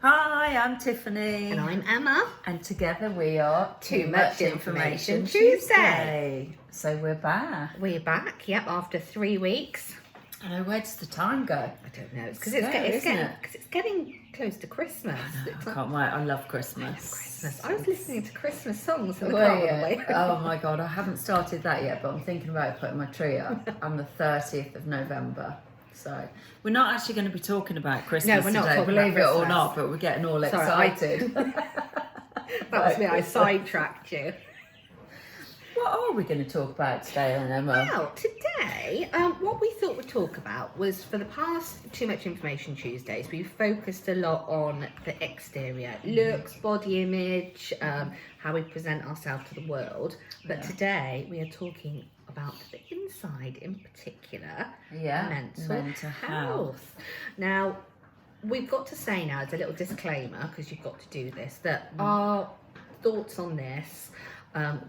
Hi, I'm Tiffany. And I'm Emma. And together we are Too Much Information Tuesday. So we're back. We're back, yep, after 3 weeks. I know, where does the time go? I don't know. It's because it's getting close to Christmas. I can't wait. I love Christmas. I love Christmas. I was listening to Christmas songs in the car on the way home. Oh my God, I haven't started that yet, but I'm thinking about putting my tree up on the 30th of November. So we're not actually going to be talking about Christmas we're not today, talking believe about it or Christmas. not, but we're getting all Sorry, excited. That was me, I sidetracked you. What are we going to talk about today, then, Emma? Well, today, what we thought we'd talk about was, for the past Too Much Information Tuesdays, we've focused a lot on the exterior, looks, body image, how we present ourselves to the world. But today, we are talking about the inside in particular, mental health. Now, we've got to say now, as a little disclaimer, because you've got to do this, that our thoughts on this,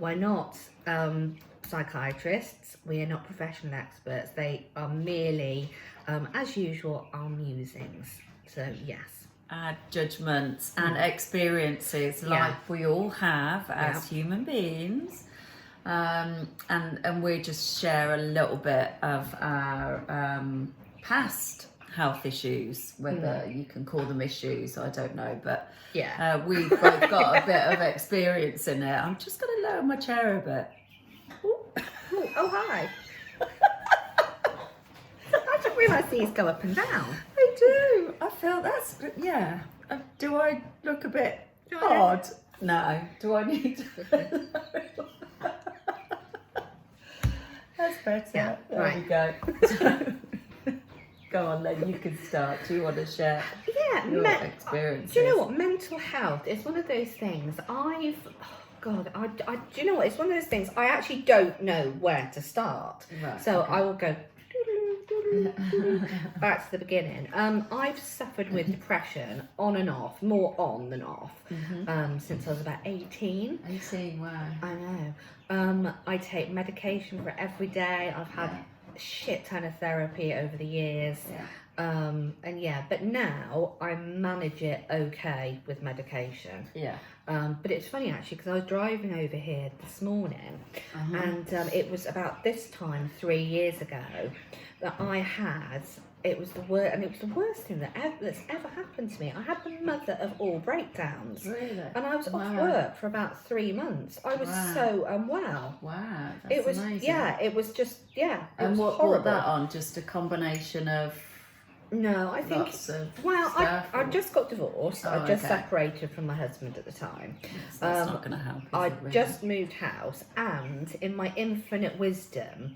we're not psychiatrists, we are not professional experts, they are merely, as usual, our musings. So, yes. Our judgments and experiences like we all have as human beings. And we just share a little bit of our past health issues, whether you can call them issues, I don't know, but we've both got a bit of experience in it. I'm just going to lower my chair a bit. Oh, hi. I didn't realise these go up and down. They do. I feel that's, do I look a bit odd? No. Do I need to? That's better. Yeah, there we go. Go on then, you can start. Do you want to share your experiences? Do you know what? Mental health is one of those things do you know what? It's one of those things I actually don't know where to start. Right, so I will go back to the beginning. I've suffered with depression on and off, more on than off, since I was about 18. 18, wow. I know. I take medication for it every day. I've had a shit ton of therapy over the years. But now I manage it okay with medication. But it's funny actually, because I was driving over here this morning, and it was about this time 3 years ago that I had. It was the worst, and it was the worst thing that's ever happened to me. I had the mother of all breakdowns. Really? And I was off work for about 3 months. I was so unwell. Wow, that's amazing. It was just, and what horrible. brought that on? Just a combination of... No, I think... I just got divorced. I just separated from my husband at the time. Yes, that's not going to help. I just moved house, and in my infinite wisdom,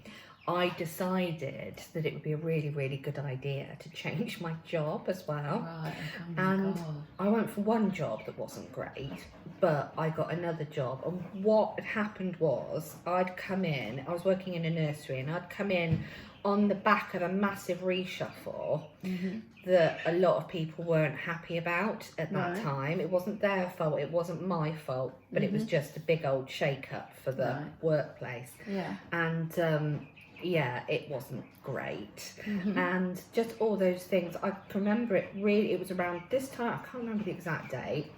I decided that it would be a really, really good idea to change my job as well. Right. And I went for one job that wasn't great, but I got another job. And what had happened was, I'd come in, I was working in a nursery, and I'd come in on the back of a massive reshuffle that a lot of people weren't happy about at that time. It wasn't their fault, it wasn't my fault, but it was just a big old shake-up for the workplace. And it wasn't great. And just all those things, I can remember it was around this time, I can't remember the exact date,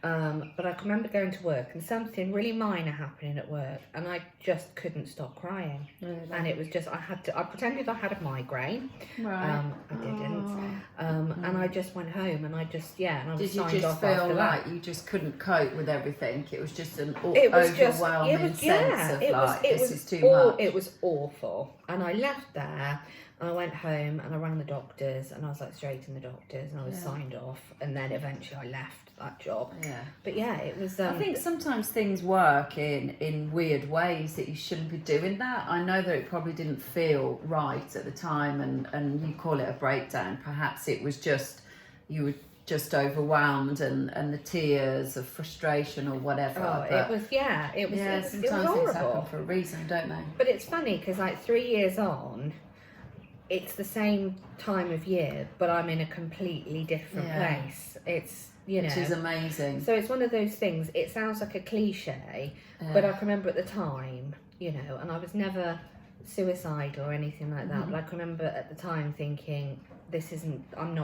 but I can remember going to work and something really minor happening at work, and I just couldn't stop crying. And it was just, I pretended I had a migraine. I didn't. And I just went home, and I just, and I was signed off. Did you just feel like you just couldn't cope with everything? It was just an overwhelming sense of this is too much. It was awful. And I left there, and I went home, and I rang the doctors, and I was like straight in the doctors, and I was signed off, and then eventually I left that job. But it was I think sometimes things work in weird ways that you shouldn't be doing that. I know that it probably didn't feel right at the time, and you call it a breakdown. Perhaps it was just you were just overwhelmed, and the tears of frustration or whatever. It was sometimes it was horrible. Things happen for a reason, don't they? But it's funny because 3 years on, it's the same time of year, but I'm in a completely different place. It's which is amazing. So it's one of those things. It sounds like a cliche, but I can remember at the time, and I was never suicidal or anything like that. But I can remember at the time thinking, I'm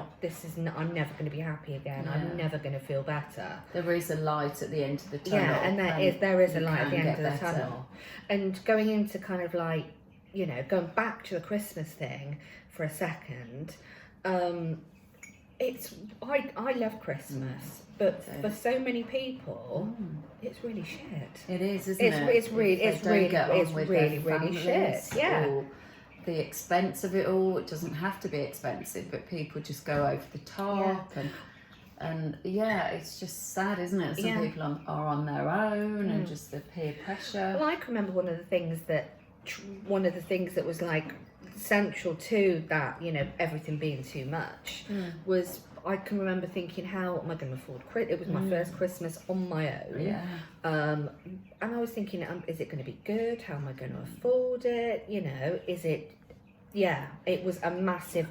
never going to be happy again. I'm never going to feel better. There is a light at the end of the tunnel. Yeah, and there is a light at the end of the tunnel. And going into kind of like, you know, going back to the Christmas thing for a second, I love Christmas, but for so many people, it's really shit. It is, isn't it? It's really shit. Yeah. Or the expense of it all. It doesn't have to be expensive, but people just go over the top, and it's just sad, isn't it? Some people are on their own, and just the peer pressure. Well, I can remember one of the things that was like central to that, you know, everything being too much was, I can remember thinking, how am I going to afford it was my first Christmas on my own, and I was thinking, is it going to be good? How am I going to afford it? You know, is it it was a massive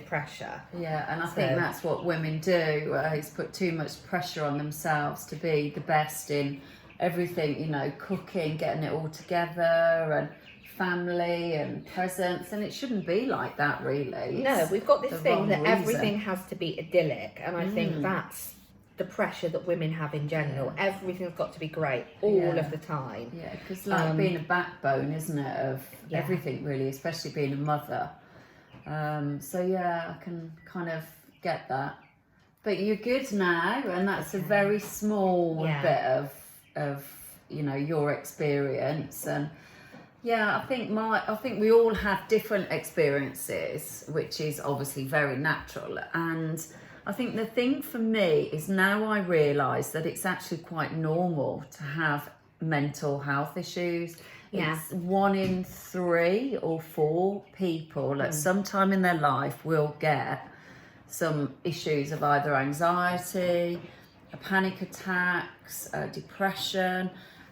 pressure. And I think that's what women do, is put too much pressure on themselves to be the best in everything, you know, cooking, getting it all together, and family and presents, and it shouldn't be like that, really. No, we've got this thing that everything has to be idyllic, and I think that's the pressure that women have in general. Everything's got to be great all of the time. Yeah, because being a backbone, isn't it, of everything, really, especially being a mother. So I can kind of get that. But you're good now, and that's a very small bit of you know, your experience. And I think we all have different experiences, which is obviously very natural. And I think the thing for me is, now I realise that it's actually quite normal to have mental health issues. It's 1 in 3 or 4 people at some time in their life will get some issues of either anxiety, panic attacks, depression.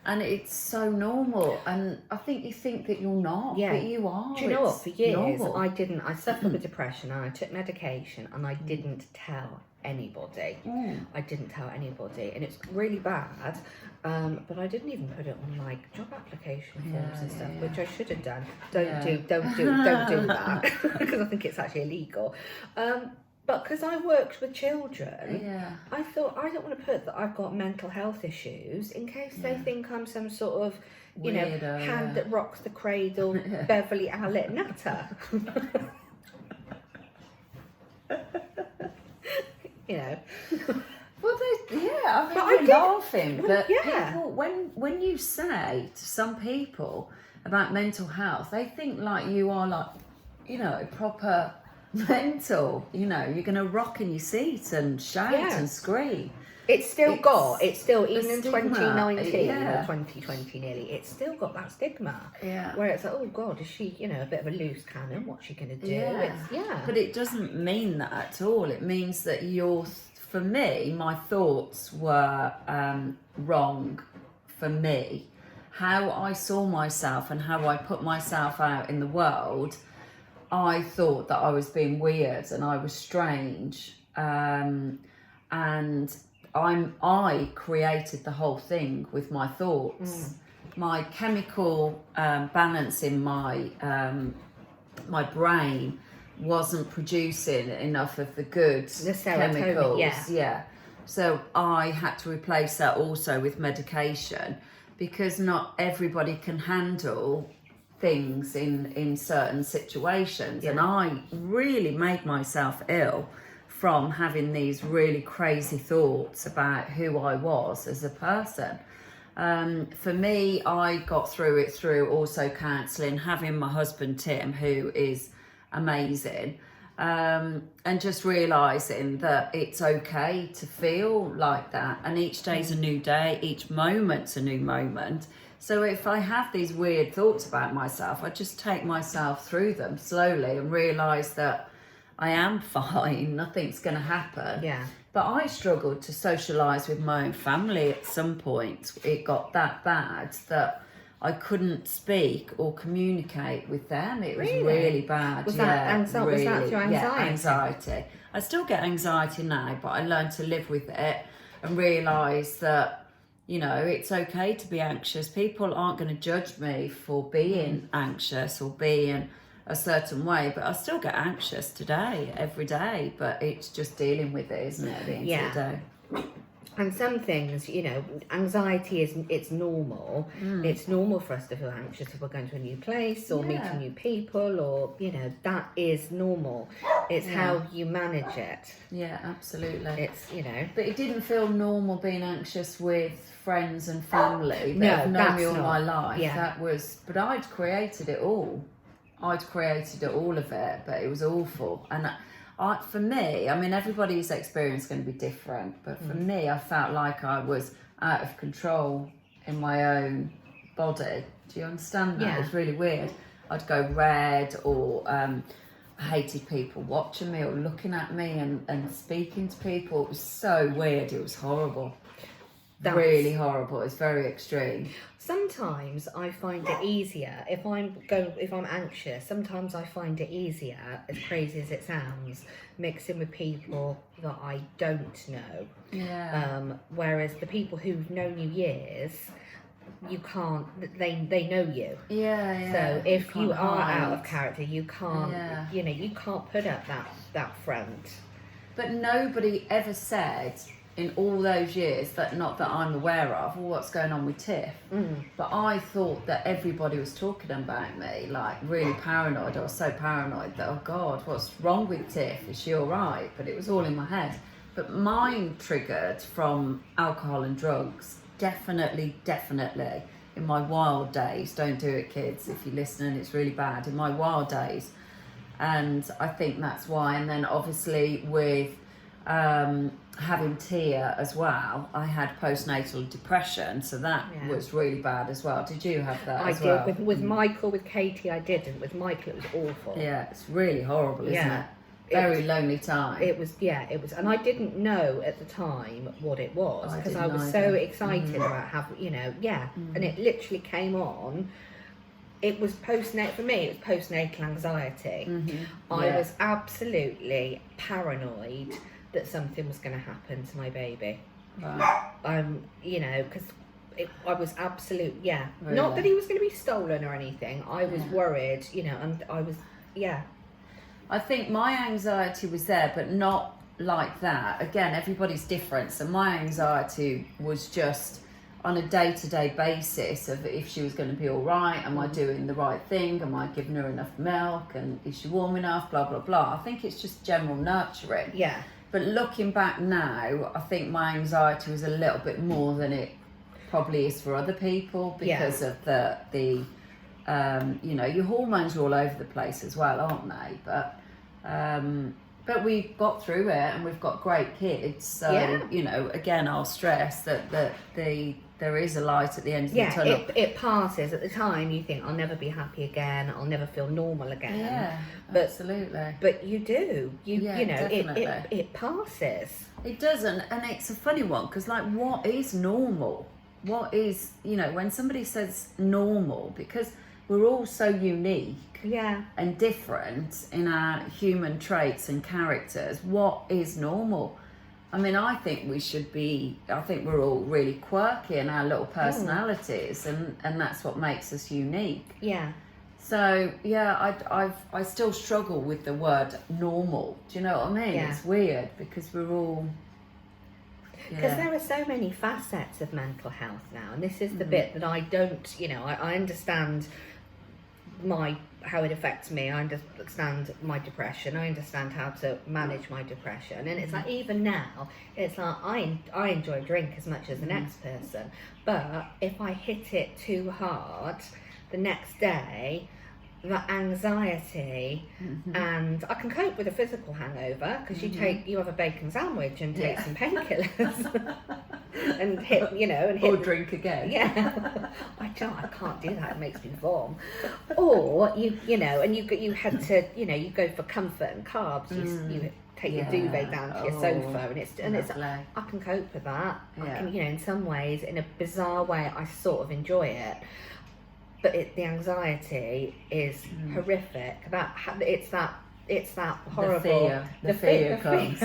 And it's so normal, and I think you think that you're not, but you are. Do you know what? For years, I suffered with depression, and I took medication, and I didn't tell anybody. I didn't tell anybody, and it's really bad. But I didn't even put it on like job application forms and stuff, which I should have done. Don't do that, because I think it's actually illegal. But because I worked with children, I thought, I don't want to put that I've got mental health issues in case they think I'm some sort of, you know, hand that rocks the cradle, Beverly Allet nutter. You know. Well, I'm laughing, but people, when you say to some people about mental health, they think like you are like, you know, proper mental, you know, you're going to rock in your seat and shout and scream. It's still even in 2019 or 2020 nearly, it's still got that stigma. Where it's like, oh God, is she, you know, a bit of a loose cannon? What's she going to do? But it doesn't mean that at all. It means that for me, my thoughts were wrong for me. How I saw myself and how I put myself out in the world, I thought that I was being weird and I was strange, and I created the whole thing with my thoughts. My chemical balance in my brain wasn't producing enough of the good chemicals. So I had to replace that also with medication, because not everybody can handle things in certain situations, and I really made myself ill from having these really crazy thoughts about who I was as a person. For me, I got through it through also counselling, having my husband Tim, who is amazing, and just realising that it's okay to feel like that, and each day's a new day, each moment's a new moment. So if I have these weird thoughts about myself, I just take myself through them slowly and realise that I am fine, nothing's going to happen. But I struggled to socialise with my own family at some point. It got that bad that I couldn't speak or communicate with them. It was really bad. Was that your anxiety? Yeah, anxiety. I still get anxiety now, but I learned to live with it and realise that, you know, it's okay to be anxious. People aren't going to judge me for being anxious or being a certain way, but I still get anxious today, every day, but it's just dealing with it, isn't it, at the end of the day? And some things, you know, anxiety it's normal. It's normal for us to feel anxious if we're going to a new place or meeting new people, or, you know, that is normal. It's how you manage it. Yeah, absolutely. It's, you know. But it didn't feel normal being anxious with friends and family that have known me all my life. Yeah. That was, but I'd created it all. I'd created all of it, but it was awful. And for me, I mean, everybody's experience is going to be different, but for me, I felt like I was out of control in my own body. Do you understand that? Yeah. It's really weird. I'd go red, or I hated people watching me or looking at me and speaking to people. It was so weird. It was horrible. Really horrible. It's very extreme. Sometimes I find it easier if I'm anxious. Sometimes I find it easier, as crazy as it sounds, mixing with people that I don't know. Yeah. Whereas the people who've known you years, you can't. They know you. Yeah. So if you are hide. out of character, you can't. You know, you can't put up that front. But nobody ever said in all those years, that not that I'm aware of, what's going on with Tiff. But I thought that everybody was talking about me, like really paranoid. I was so paranoid that, oh God, what's wrong with Tiff? Is she all right? But it was all in my head. But mine triggered from alcohol and drugs. Definitely. In my wild days, don't do it, kids. If you're listening, it's really bad. In my wild days. And I think that's why. And then obviously with having Tia as well, I had postnatal depression, so that was really bad as well. Did you have that as well? I did. With Michael, with Katie I didn't. With Michael it was awful. Yeah, it's really horrible, isn't it? Very lonely time. It was, and I didn't know at the time what it was, because I was so excited about having, you know, and it literally came on. It was postnatal, for me, it was postnatal anxiety. I was absolutely paranoid that something was going to happen to my baby. Right. You know, because I was absolute, Really? Not that he was going to be stolen or anything. I was worried, you know, and I was, I think my anxiety was there, but not like that. Again, everybody's different. So my anxiety was just on a day-to-day basis of if she was going to be all right, am I doing the right thing, am I giving her enough milk, and is she warm enough, blah, blah, blah. I think it's just general nurturing. Yeah. But looking back now, I think my anxiety was a little bit more than it probably is for other people, because of the you know, your hormones are all over the place as well, aren't they? But we got through it, and we've got great kids. So you know, again, I'll stress that there is a light at the end of the tunnel. It passes. At the time, you think, I'll never be happy again. I'll never feel normal again. Yeah, but, absolutely. But you do. You know, definitely. it passes. It doesn't, and it's a funny one, because like, what is normal? What is, you know, when somebody says normal, because we're all so unique and different in our human traits and characters. What is normal? I mean, I think we're all really quirky in our little personalities, and that's what makes us unique. Yeah. So I still struggle with the word normal. Do you know what I mean? Yeah. It's weird, because we're all... Because there are so many facets of mental health now, and this is the bit that I don't, you know, I understand how it affects me. I understand my depression. I understand how to manage my depression, and it's like, even now, it's like I enjoy a drink as much as the next person, but if I hit it too hard, the next day, that anxiety, and I can cope with a physical hangover, because you have a bacon sandwich and take some painkillers and hit, you know, and hit or drink again. I can't do that. It makes me vom. Or you know, and you had to, you know, you go for comfort and carbs. You take your duvet down to your sofa, and it's I can cope with that. I can, you know, in some ways, in a bizarre way, I sort of enjoy it. But the anxiety is horrific. It's that horrible. The fear comes.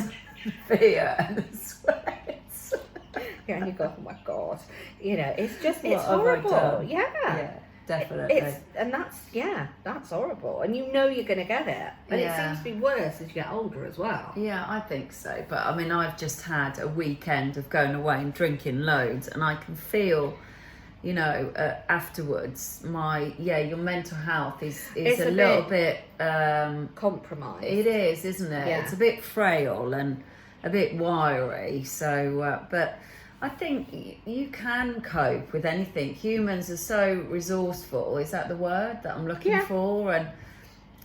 Fear and the sweats. And you go, oh my God, you know, it's horrible. Yeah, definitely. And that's horrible. And you know you're going to get it. And it seems to be worse as you get older as well. Yeah, I think so. But I mean, I've just had a weekend of going away and drinking loads, and I can feel, you know, afterwards, your mental health is a little bit compromised. It is, isn't it? Yeah. It's a bit frail and a bit wiry. So, but I think you can cope with anything. Humans are so resourceful. Is that the word that I'm looking for? And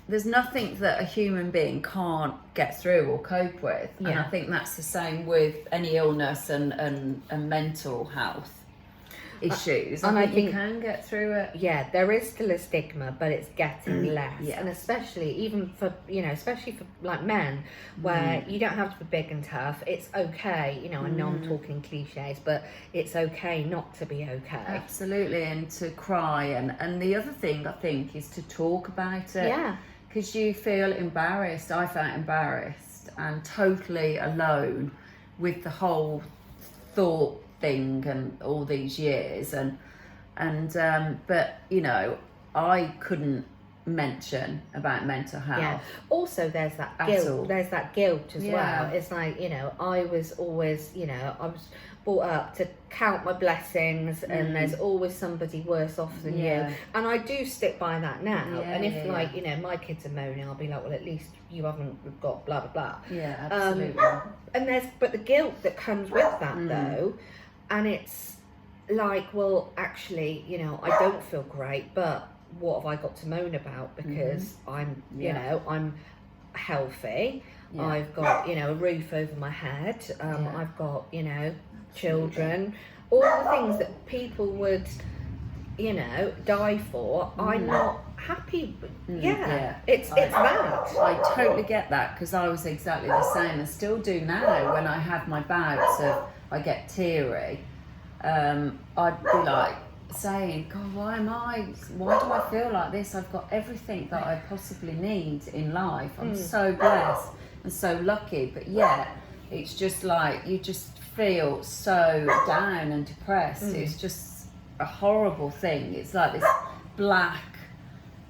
there's nothing that a human being can't get through or cope with. And I think that's the same with any illness and mental health issues. And I think you can get through it. Yeah, there is still a stigma, but it's getting less. And especially even for, you know, especially for like men, where you don't have to be big and tough. It's okay, you know, I know I'm talking cliches, but it's okay not to be okay. Absolutely, and to cry. And the other thing I think is to talk about it. Yeah. Because you feel embarrassed. I felt embarrassed and totally alone with the whole thought thing and all these years and but you know, I couldn't mention about mental health. Also there's that guilt as well. It's like, you know, I was always, you know, I was brought up to count my blessings and there's always somebody worse off than you, and I do stick by that now. And if you know, my kids are moaning, I'll be like, well, at least you haven't got blah blah blah. Absolutely. And but the guilt that comes with that though. And it's like, well, actually, you know, I don't feel great, but what have I got to moan about? Because I'm, you know, I'm healthy. I've got, you know, a roof over my head. I've got, you know, children. All the things that people would, you know, die for. I'm not happy. It's that. I totally get that, because I was exactly the same and still do now. When I have my bouts of, I get teary, I'd be like saying, God, why do I feel like this? I've got everything that I possibly need in life. I'm so blessed and so lucky, but it's just like you just feel so down and depressed. It's just a horrible thing. It's like this black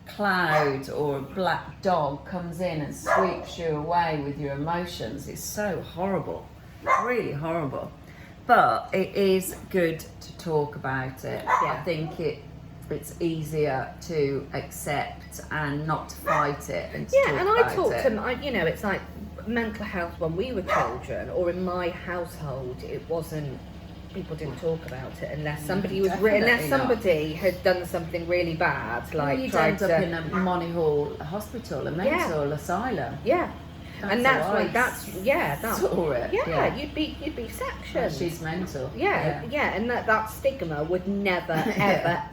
cloud or a black dog comes in and sweeps you away with your emotions. It's so horrible, really horrible. But it is good to talk about it. I think it's easier to accept and not to fight it and to talk and about I talk it. to, you know, it's like mental health when we were children, or in my household, it wasn't, people didn't talk about it unless somebody was somebody had done something really bad, like you'd end up in a Money Hall hospital, a mental asylum. And that's why that's saw it. you'd be sectioned. She's mental. And that stigma would never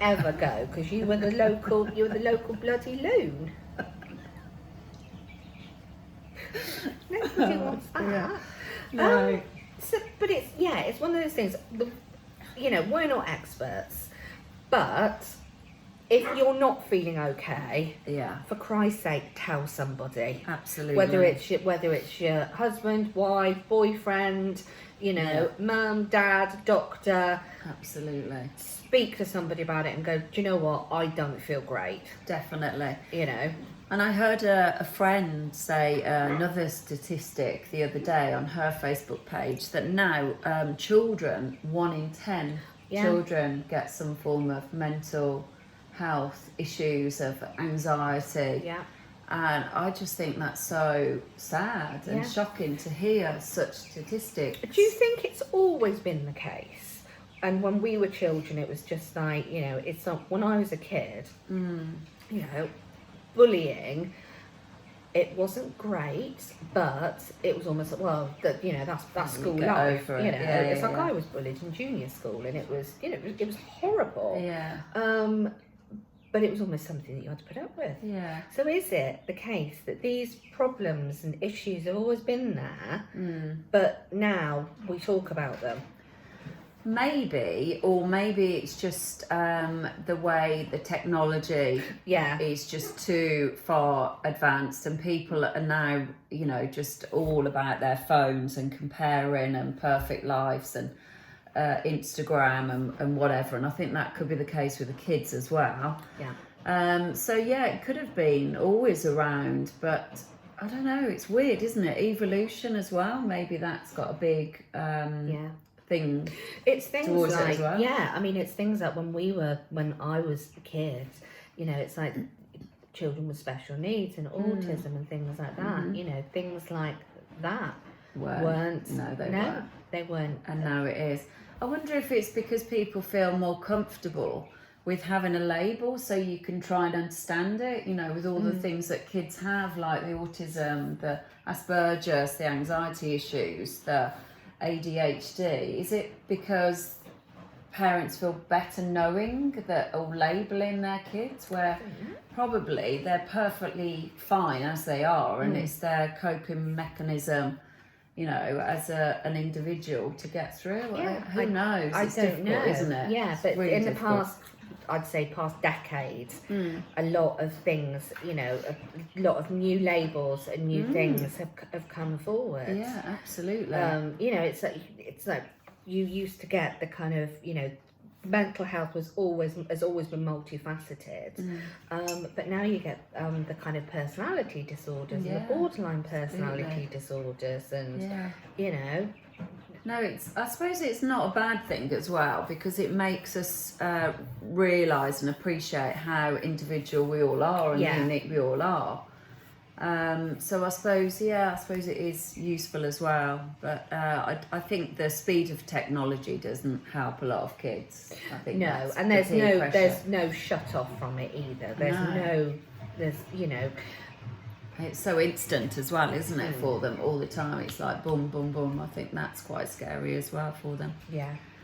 ever go, because you were the local bloody loon. Nobody wants that. No. But it's one of those things. You know, we're not experts, but if you're not feeling okay, for Christ's sake, tell somebody. Absolutely. Whether it's your husband, wife, boyfriend, you know, mum, dad, doctor. Absolutely. Speak to somebody about it and go, do you know what? I don't feel great. Definitely. You know. And I heard a friend say another statistic the other day on her Facebook page that now children, 1 in 10 children get some form of mental health issues, of anxiety. And I just think that's so sad and shocking to hear such statistics. Do you think it's always been the case? And when we were children, it was just like, you know, it's not, when I was a kid, you know, bullying, it wasn't great, but it was almost, well, that, you know, that's school life. You know, it's like I was bullied in junior school, and it was, you know, it was horrible. But it was almost something that you had to put up with. So is it the case that these problems and issues have always been there, but now we talk about them? Maybe, or maybe it's just the way the technology is just too far advanced, and people are now, you know, just all about their phones and comparing and perfect lives, and Instagram and whatever, and I think that could be the case with the kids as well. So yeah, it could have been always around, but I don't know, it's weird, isn't it? Evolution as well, maybe that's got a big thing. It's things towards like it as well. I mean, it's things like when I was a kid, you know, it's like children with special needs and autism and things like that. You know, things like that weren't. No, they weren't. And now it is. I wonder if it's because people feel more comfortable with having a label, so you can try and understand it, you know, with all the things that kids have, like the autism, the Asperger's, the anxiety issues, the ADHD. Is it because parents feel better knowing that, or labeling their kids, where probably they're perfectly fine as they are, and it's their coping mechanism, you know, as an individual to get through? Who knows? I It's don't know, isn't it? Yeah, It's but really in difficult. the past, I'd say past decades, a lot of things, you know, a lot of new labels and new things have come forward. Yeah, absolutely. You know, it's like you used to get the kind of, you know, mental health has always been multifaceted, but now you get the kind of personality disorders and the borderline personality disorders, and you know. No, I suppose it's not a bad thing as well, because it makes us realise and appreciate how individual we all are and unique we all are. So I suppose it is useful as well. But I think the speed of technology doesn't help a lot of kids. I think and there's no shut off from it either. There's you know. It's so instant as well, isn't it, for them all the time? It's like boom, boom, boom. I think that's quite scary as well for them.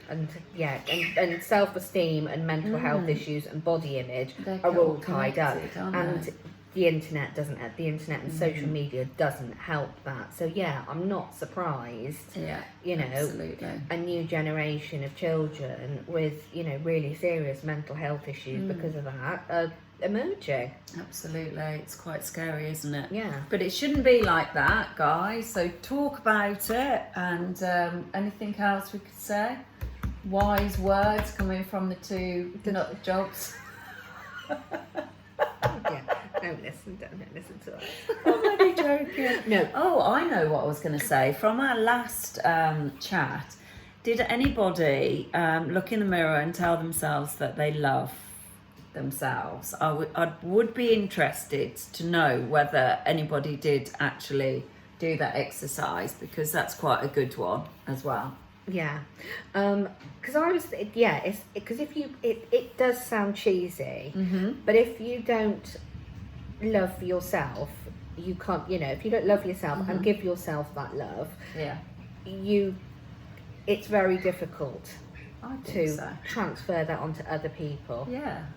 And self-esteem and mental health issues and body image are all tied up, and the internet and social media doesn't help that. So I'm not surprised. You know, absolutely. A new generation of children with, you know, really serious mental health issues because of that are emerging. Absolutely, it's quite scary, isn't it? Yeah. But it shouldn't be like that, guys. So talk about it. And anything else we could say? Wise words coming from the two nut jobs. Don't listen to us. I'm only joking. No. Oh, I know what I was going to say. From our last chat, did anybody look in the mirror and tell themselves that they love themselves? I would be interested to know whether anybody did actually do that exercise, because that's quite a good one as well. Because I was it's because if you it does sound cheesy, but if you don't love yourself, you can't, you know, if you don't love yourself and give yourself that love, it's very crappy to transfer that onto other people.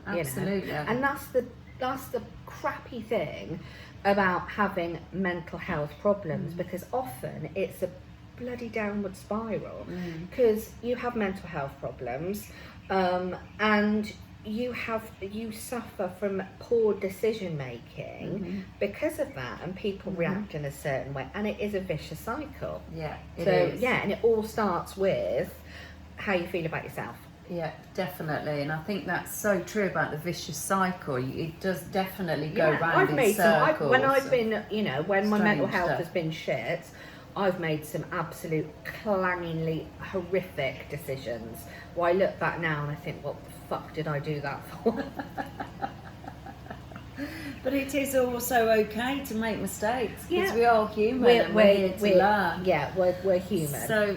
Absolutely. You know? And that's the crappy thing about having mental health problems, because often it's a bloody downward spiral, because you have mental health problems, and you suffer from poor decision making because of that, and people react in a certain way, and it is a vicious cycle. And it all starts with how you feel about yourself. Yeah, definitely. And I think that's so true about the vicious cycle. It does definitely go round in circles. When I've been, you know, when my mental health stuff has been shit, I've made some absolute clangingly horrific decisions. Well, I look back now and I think, what the fuck did I do that for? But it is also okay to make mistakes, because we are human and we're here to learn. Yeah, we're human. So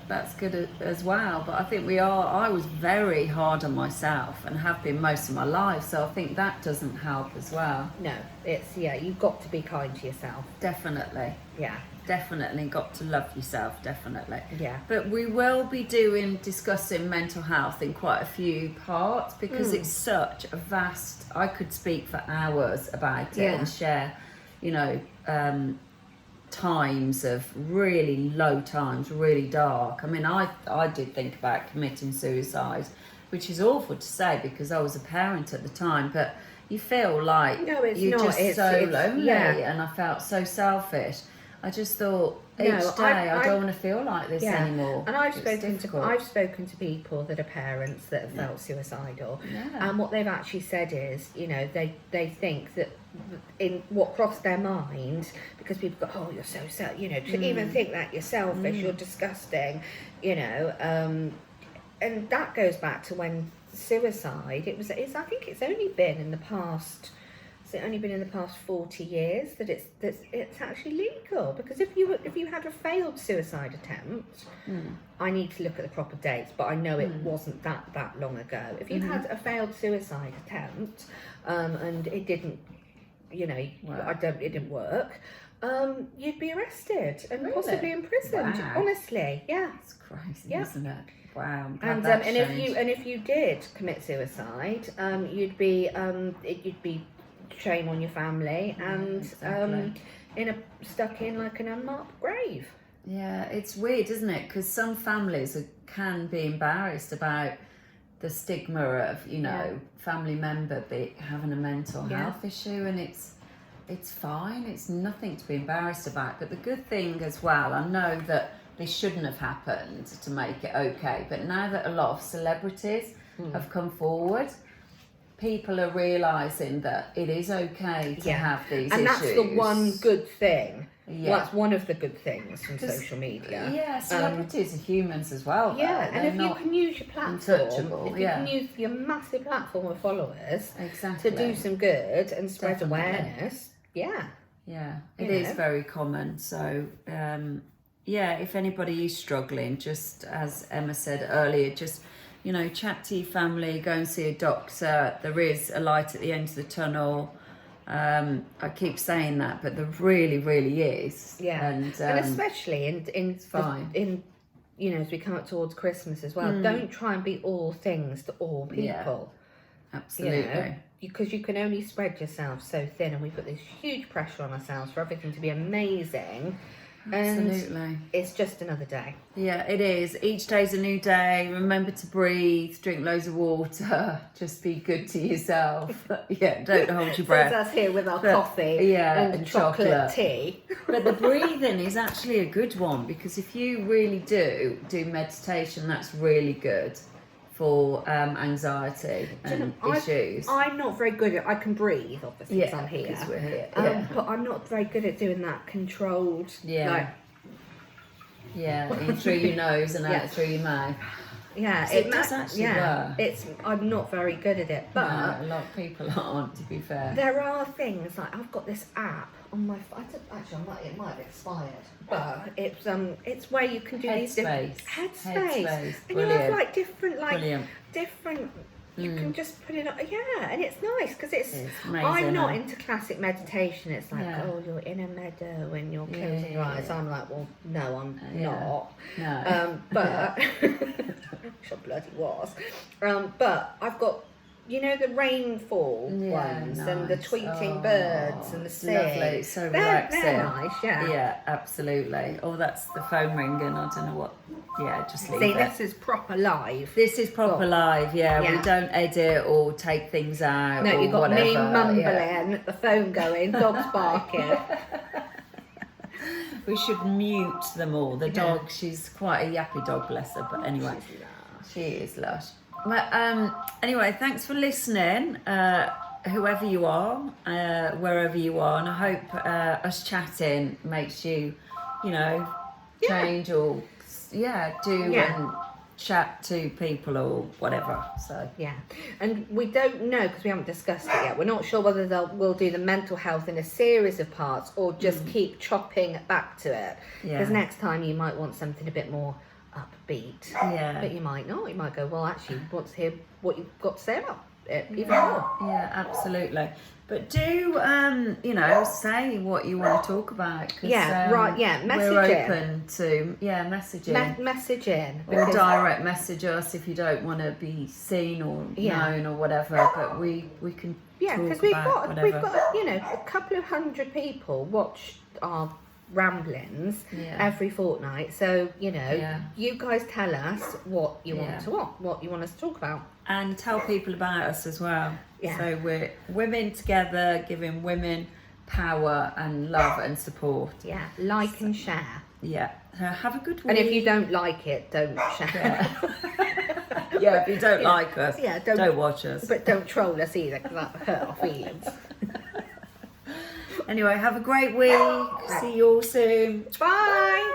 that's good as well. But I think I was very hard on myself and have been most of my life. So I think that doesn't help as well. No, it's, you've got to be kind to yourself. Definitely. Yeah. Definitely got to love yourself, definitely. Yeah. But we will be discussing mental health in quite a few parts, because it's such a vast, I could speak for hours about it and share, you know, times of really low times, really dark. I mean, I did think about committing suicide, which is awful to say because I was a parent at the time, but you feel like you're just so lonely, and I felt so selfish. I just thought No, each day I don't want to feel like this anymore. And I've It's spoken to people that are parents that have felt suicidal, Yeah. and what they've actually said is, you know, they think that in what crossed their mind, because people go, oh, you're so sad, you know, to even think that you're selfish, you're disgusting, you know, and that goes back to when suicide. I think it's only been in the past. It's only been in the past 40 years that it's actually legal, because if you had a failed suicide attempt, I need to look at the proper dates, but I know it wasn't that long ago. If you had a failed suicide attempt and it didn't, you know, it didn't work, you'd be arrested and possibly imprisoned. Wow. Honestly, yeah, It's crazy, isn't it? Wow. and if you did commit suicide, you'd be shame on your family and stuck in like an unmarked grave. Yeah, it's weird, isn't it? Because some families can be embarrassed about the stigma of, you know, family member having a mental health issue, and it's fine. It's nothing to be embarrassed about. But the good thing as well, I know that this shouldn't have happened to make it okay, but now that a lot of celebrities have come forward, people are realising that it is okay to have these issues. And that's the one good thing. Yeah. Well, that's one of the good things from social media. Yeah, celebrities are humans as well. Yeah, though. and if you can use your platform, if you can use your massive platform of followers to do some good and spread awareness, yeah, it is very common. So, if anybody is struggling, just as Emma said earlier, just, you know, chat to your family, go and see a doctor. There is a light at the end of the tunnel. I keep saying that, but there really, really is. Yeah, and especially in you know, as we come up towards Christmas as well, don't try and be all things to all people. Yeah, absolutely. You know, because you can only spread yourself so thin, and we put this huge pressure on ourselves for everything to be amazing. Absolutely. And it's just another day. Yeah, it is. Each day's a new day. Remember to breathe, drink loads of water, just be good to yourself. Don't hold your breath. That's us here with our coffee and chocolate tea. But the breathing is actually a good one, because if you really do meditation, that's really good for anxiety and issues. I'm not very good at. I can breathe, obviously, because I'm here. Because we're here. But I'm not very good at doing that controlled. In through your nose and out through your mouth. Yeah, it does actually work. I'm not very good at it, but a lot of people aren't, to be fair. There are things like I've got this app on my phone. It might have expired, but it's where you can do these different Headspace, and you have like different You can just put it on, and it's nice because it's I'm not into classic meditation. It's like, you're in a meadow and you're closing your eyes. I'm like, well, no, I'm not. No. But which I bloody was. But I've got, you know, the rainfall ones and the tweeting birds and the sea. Lovely, it's so relaxing. They're nice, Yeah, absolutely. Oh, that's the phone ringing. I don't know what. Yeah, just leave See, it. this is proper live. This is proper live, We don't edit or take things out. No, or you've got whatever. me mumbling, the phone going, dogs barking. We should mute them all. The dog, she's quite a yappy dog, bless her. But anyway, she is lush. Well, anyway, thanks for listening, whoever you are, wherever you are, and I hope us chatting makes you, you know, change or and chat to people or whatever. So and we don't know because we haven't discussed it yet. We're not sure whether we'll do the mental health in a series of parts or just keep chopping back to it. Because next time you might want something a bit more upbeat, but you might not. You might go, well, actually, want to hear what you've got to say about it even more. Yeah, absolutely. But do say what you want to talk about. Message we're in. open to messaging. Message in. Or direct message us if you don't want to be seen or known or whatever. But we can because we've got a couple of hundred people watch our ramblings every fortnight, so you guys tell us what you want us to talk about, and tell people about us as well. So we're women together, giving women power and love and support. Yeah, like and share. Yeah. So have a good week. And if you don't like it, don't share. Yeah, if you don't like us, don't watch us. But don't troll us either, because that hurt our feelings. Anyway, have a great week. See you all soon. Bye.